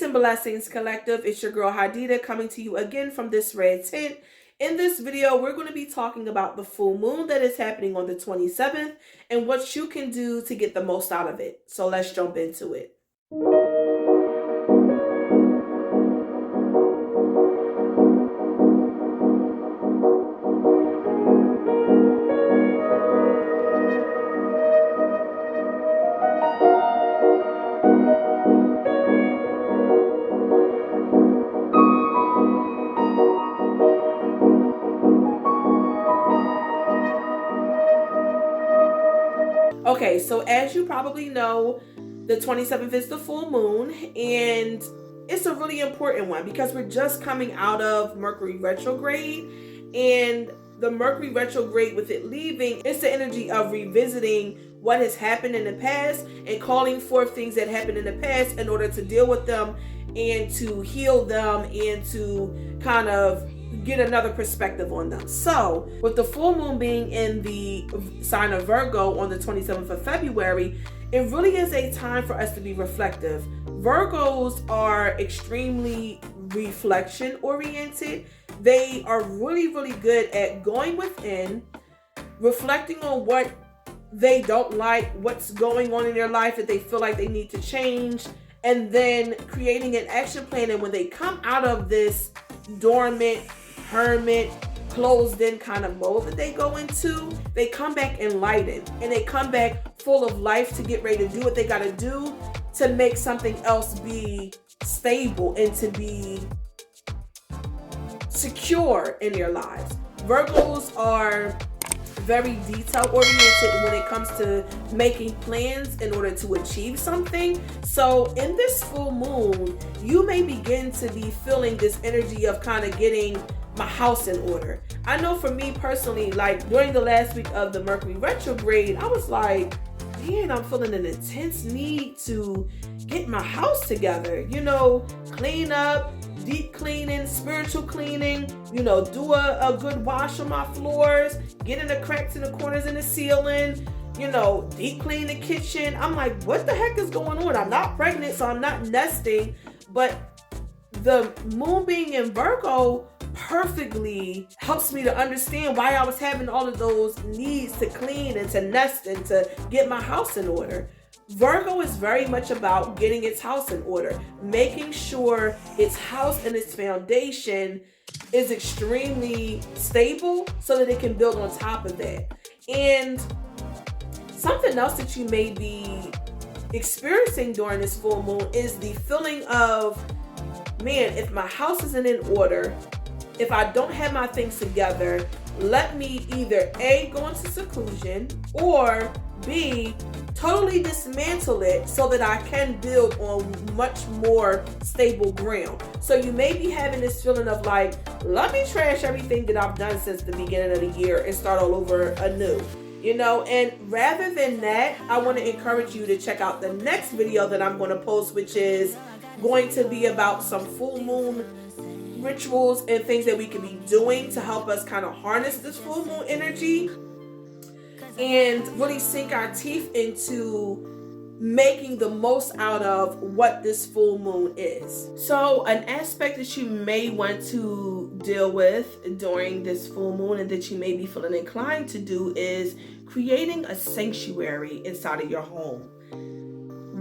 and blessings, collective. It's your girl Hadida coming to you again from this red tent. In this video, we're going to be talking about the full moon that is happening on the 27th and what you can do to get the most out of it. So let's jump into it. Okay, so as you probably know, the 27th is the full moon, and it's a really important one because we're just coming out of Mercury retrograde, and the Mercury retrograde, with it leaving, it's the energy of revisiting what has happened in the past and calling forth things that happened in the past in order to deal with them and to heal them and to kind of get another perspective on them. So with the full moon being in the sign of Virgo on the 27th of February, it really is a time for us to be reflective. Virgos are extremely reflection oriented. They are really, really good at going within, reflecting on what they don't like, what's going on in their life that they feel like they need to change, and then creating an action plan. And when they come out of this dormant, hermit, closed in kind of mode that they go into, they come back enlightened and they come back full of life to get ready to do what they got to do to make something else be stable and to be secure in their lives. Virgos are very detail oriented when it comes to making plans in order to achieve something. So in this full moon, you may begin to be feeling this energy of kind of getting my house in order. I know for me personally, like during the last week of the Mercury retrograde, I was like, man, I'm feeling an intense need to get my house together, clean up, deep cleaning, spiritual cleaning, do a good wash on my floors, get in the cracks in the corners in the ceiling, deep clean the kitchen. I'm like, what the heck is going on? I'm not pregnant, so I'm not nesting, but the moon being in Virgo perfectly helps me to understand why I was having all of those needs to clean and to nest and to get my house in order. Virgo is very much about getting its house in order, making sure its house and its foundation is extremely stable so that it can build on top of that. And something else that you may be experiencing during this full moon is the feeling of, man, if my house isn't in order, if I don't have my things together, let me either A, go into seclusion, or B, totally dismantle it so that I can build on much more stable ground. So you may be having this feeling of like, let me trash everything that I've done since the beginning of the year and start all over anew. And rather than that, I want to encourage you to check out the next video that I'm going to post, which is going to be about some full moon rituals and things that we can be doing to help us kind of harness this full moon energy and really sink our teeth into making the most out of what this full moon is. So an aspect that you may want to deal with during this full moon and that you may be feeling inclined to do is creating a sanctuary inside of your home.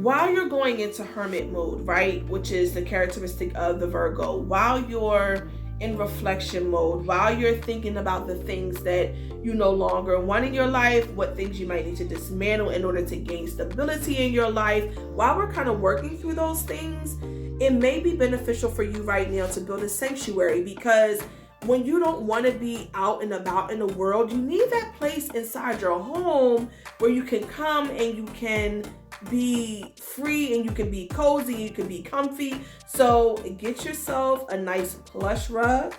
While you're going into hermit mode, right, which is the characteristic of the Virgo, while you're in reflection mode, while you're thinking about the things that you no longer want in your life, what things you might need to dismantle in order to gain stability in your life, while we're kind of working through those things, it may be beneficial for you right now to build a sanctuary, because when you don't want to be out and about in the world, you need that place inside your home where you can come and you can be free and you can be cozy, you can be comfy. So get yourself a nice plush rug.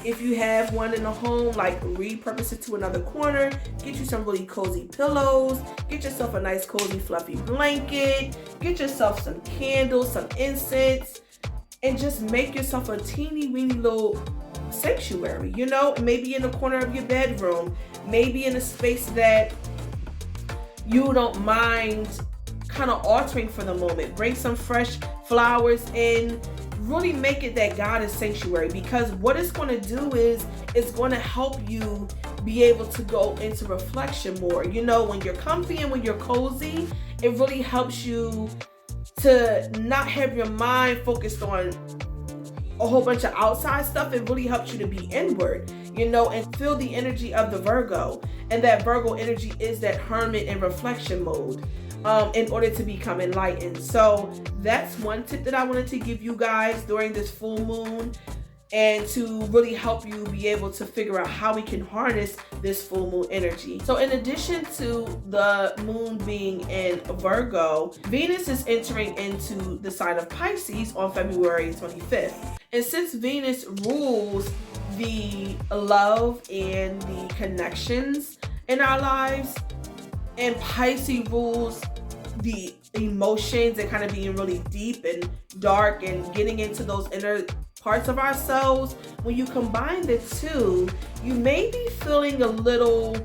If you have one in the home, like repurpose it to another corner. Get you some really cozy pillows. Get yourself a nice cozy fluffy blanket. Get yourself some candles, some incense, and just make yourself a teeny weeny little sanctuary, maybe in the corner of your bedroom, maybe in a space that you don't mind kind of altering for the moment. Bring some fresh flowers, and really make it that goddess sanctuary, because what it's going to do is it's going to help you be able to go into reflection more. You know, when you're comfy and when you're cozy, it really helps you to not have your mind focused on a whole bunch of outside stuff. It really helps you to be inward, you know, and feel the energy of the Virgo. And that Virgo energy is that hermit and reflection mode, in order to become enlightened. So that's one tip that I wanted to give you guys during this full moon, and to really help you be able to figure out how we can harness this full moon energy. So in addition to the moon being in Virgo, Venus is entering into the sign of Pisces on February 25th. And since Venus rules the love and the connections in our lives, and Pisces rules the emotions and kind of being really deep and dark and getting into those inner parts of ourselves, when you combine the two, you may be feeling a little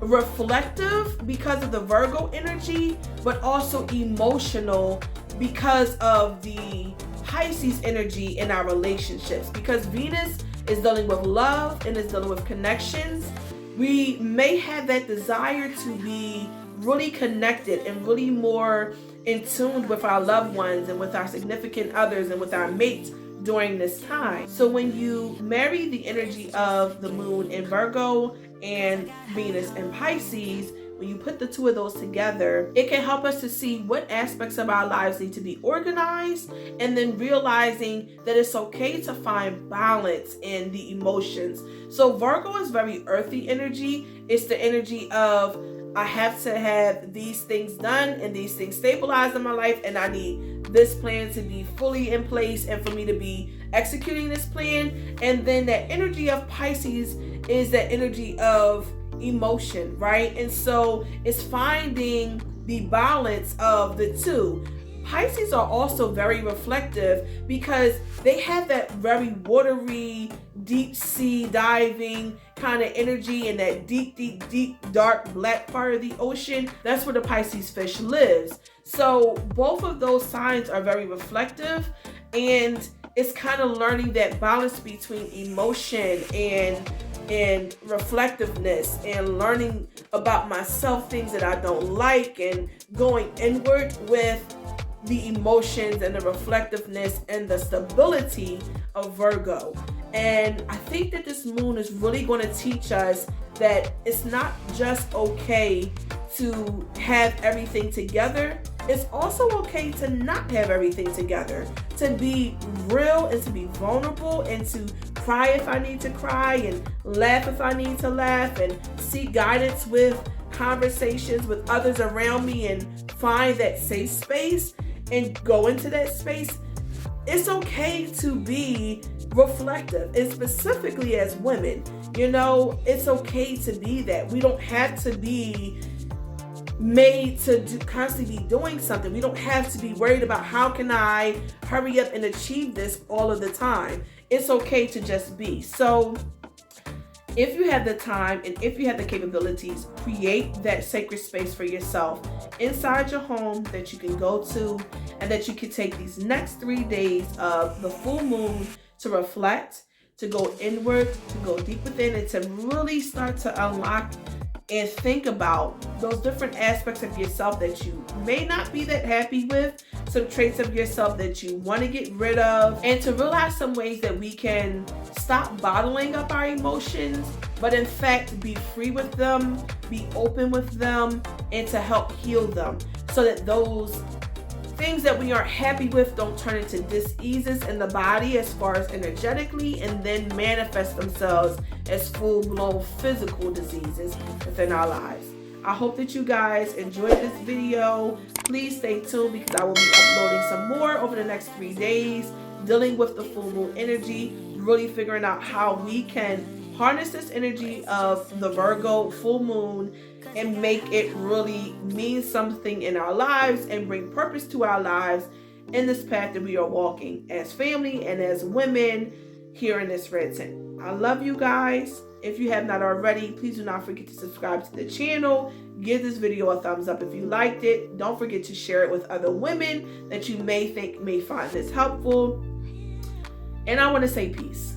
reflective because of the Virgo energy, but also emotional because of the Pisces energy in our relationships. Because Venus is dealing with love and is dealing with connections, we may have that desire to be really connected and really more in tune with our loved ones and with our significant others and with our mates during this time. So when you marry the energy of the moon in Virgo and Venus in Pisces, when you put the two of those together, it can help us to see what aspects of our lives need to be organized, and then realizing that it's okay to find balance in the emotions. So Virgo is very earthy energy. It's the energy of, I have to have these things done and these things stabilized in my life, and I need this plan to be fully in place and for me to be executing this plan. And then that energy of Pisces is that energy of emotion, right? And so it's finding the balance of the two. Pisces are also very reflective because they have that very watery, deep sea diving kind of energy, and that deep, dark black part of the ocean. That's where the Pisces fish lives. So both of those signs are very reflective, and it's kind of learning that balance between emotion and reflectiveness, and learning about myself, things that I don't like, and going inward with the emotions and the reflectiveness and the stability of Virgo. And I think that this moon is really going to teach us that it's not just okay to have everything together. It's also okay to not have everything together, to be real and to be vulnerable, and to cry if I need to cry, and laugh if I need to laugh, and seek guidance with conversations with others around me, and find that safe space and go into that space. It's okay to be reflective, and specifically as women, you know, it's okay to be that. We don't have to be made to constantly be doing something. We don't have to be worried about how can I hurry up and achieve this all of the time. It's okay to just be. So if you have the time and if you have the capabilities, create that sacred space for yourself inside your home that you can go to, and that you can take these next 3 days of the full moon to reflect, to go inward, to go deep within, and to really start to unlock and think about those different aspects of yourself that you may not be that happy with, some traits of yourself that you want to get rid of, and to realize some ways that we can stop bottling up our emotions, but in fact be free with them, be open with them, and to help heal them, so that those things that we aren't happy with don't turn into diseases in the body as far as energetically, and then manifest themselves as full-blown physical diseases within our lives. I hope that you guys enjoyed this video. Please stay tuned, because I will be uploading some more over the next 3 days, dealing with the full moon energy, really figuring out how we can harness this energy of the Virgo full moon and make it really mean something in our lives and bring purpose to our lives in this path that we are walking as family and as women here in this red tent. I love you guys. If you have not already, please do not forget to subscribe to the channel, Give this video a thumbs up if you liked it. Don't forget to share it with other women that you may think may find this helpful. And I want to say peace.